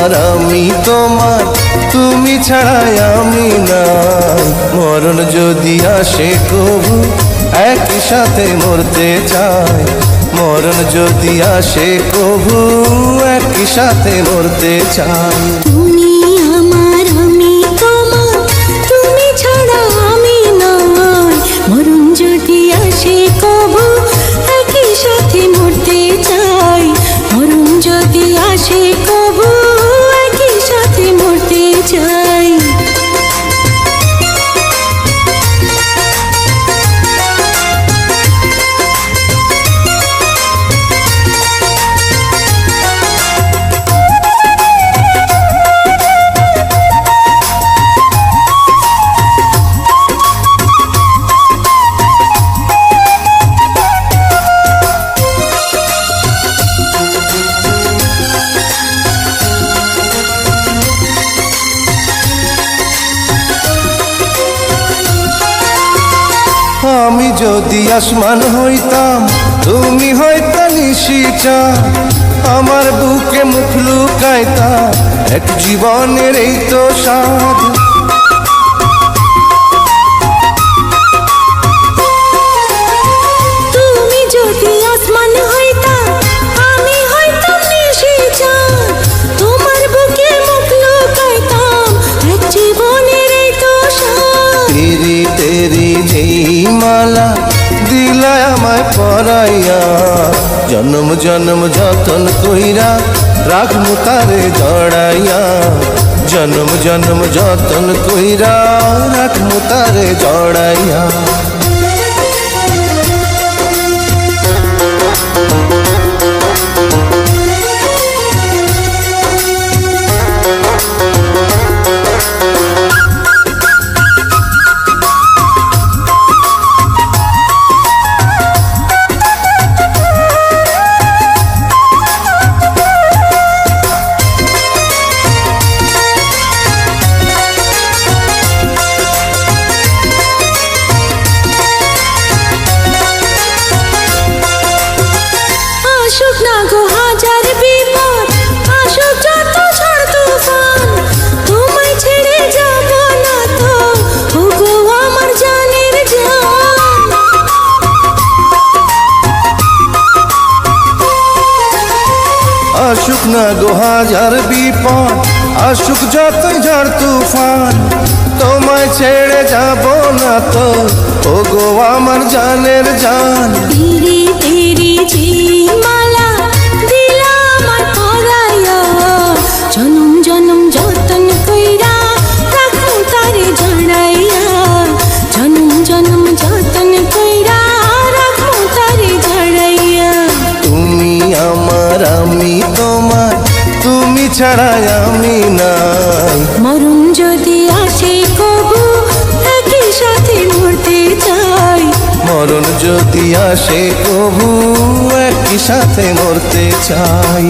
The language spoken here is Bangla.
আমার আমি তোমার, তুমি ছাড়াই আমি নাই। মরণ যদি আসে কবু একই সাথে মরতে চাই। মরণ যদি আসে কবু একই সাথে মরতে চাই। তুমি আমার আমি তোমার, তুমি ছাড়া আমি নাই। মরণ যদি আসে কবু একই সাথে মরতে চাই। মরণ যদি আসে কবু একই সাথে মরতে চাই। আমি যদি আসমান হইতাম, তুমি হইতা নিশিচা। আমার বুকে মুখ লুকাইতা এক জীবনের এই তো স্বাদ। তুমি যদি আসমান হইতা, আমি হইতাম নিশিচা। তোমার বুকে মুখ লুকাইতাম এক জীবনের এই তো স্বাদ। তেরি তেরি যেই মালা দিলা আমায় পরাইয়া, জন্ম জন্ম যতন কইরা রাখমু তারে জড়াইয়া। জন্ম জন্ম যতন কইরা রাখমু তারে জড়াইয়া। আসুক না গো হাজার বিপদ, আসুক যত ঝড় তুফান, তোমায় ছেড়ে যাব না তো ওগো আমার জানের জান। আসুক না গো হাজার বিপদ, আসুক যত ঝড় তুফান, তোমায় ছেড়ে যাব না তো ও গো আমার জানের জান। তেরি তেরি যে মালা দিলা আমার পরাইয়া, জনম জনম যতন কইরা রাখু তারে জড়াইয়া। জনম জনম যতন কইরা রাখু তারে জড়াইয়া। তুমি আমার আমি তোমার, তুমি ছাড়াই আমি নাই। মরণ যদি আসে কবু একই সাথে মরতে চাই। মরণ যদি আসে কবু একই সাথে মরতে চাই।